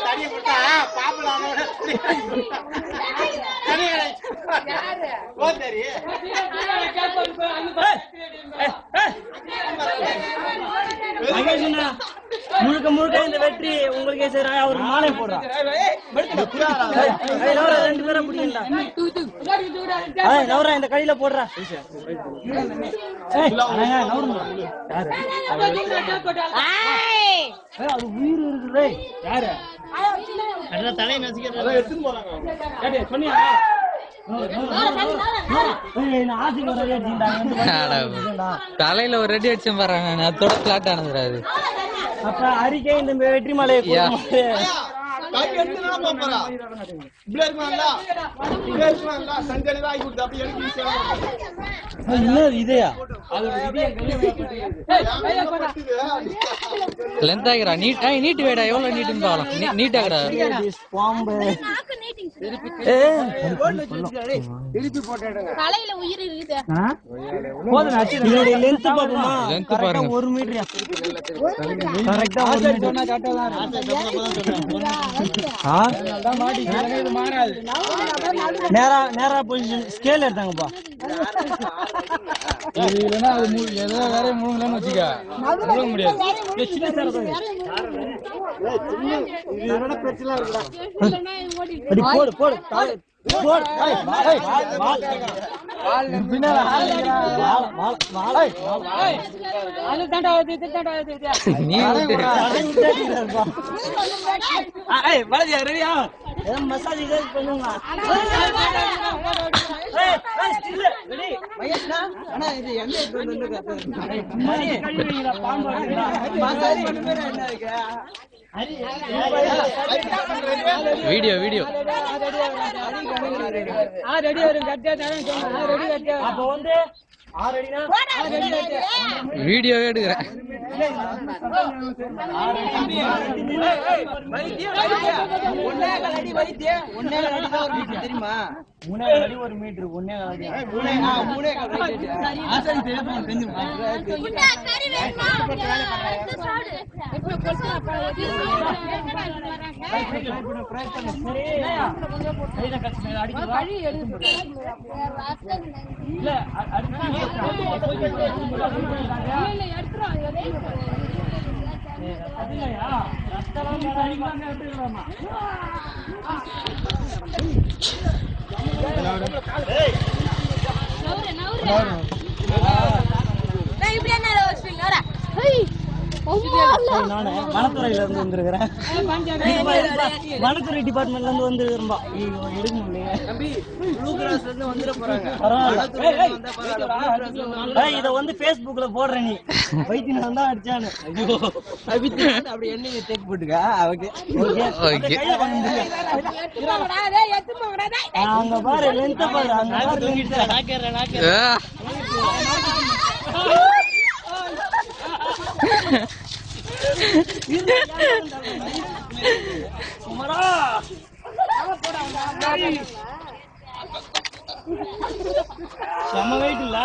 தனியை போட்டா பாப்பலாம் முழுக்க முழுக்க இந்த வெற்றி உங்களுக்கே சரி. அவர் மாலை போடுறான். 2 பேரும் பிடிக்கல. இந்த கையில போடுறா. அது உயிர் இருக்குது. யாரு தலை நசிக்க எடுத்துன்னு போறாங்க. சொன்னியா தலையில ஒரு ரெடி அடிச்சு பாருங்க. அதோட பிளாட் ஆனது. அப்ப அறிக்கை இந்த வெற்றி மலையை இதையா லென்த் ஆகிறா. நீட் வேடா. எவ்வளவு நீட்டுன்னு பாக்கலாம். நீட் ஆகிறா. தலையில உயிர் இருக்குது. லென்த் பாப்போமா? லென்த் பாருங்க. 1 மீட்டர் கரெக்டா 1 மீட்டர். நேரா பொசிஷன் ஸ்கேல் எடுத்தாங்கப்பா. இல்லைன்னா அது ஏதோ வேற முழுங்கலன்னு வச்சுக்க முழுங்க முடியாது. போடு போடு மசாஜ் பண்ணுங்க. வீடியோ வீடியோ அப்ப வந்து வீடியோ எடுக்கிறேன். தெரியுமா? 3 அடி 1 மீட்டர். 1 அடி 3 வனத்துறையில இருந்து வந்திருக்கிறேன். வனத்துறை டிபார்ட்மெண்ட்ல இருந்து வந்து எடுக்க முடியல. இத வந்து பேஸ்புக்ல போடுற நீ வைத்தியம் தான் அடிச்சானு அப்படி என்ன டேக் போட்டுக்க. அங்க பாரு லென்த் பாரு. அங்க செம்ம வெயிட் இல்ல.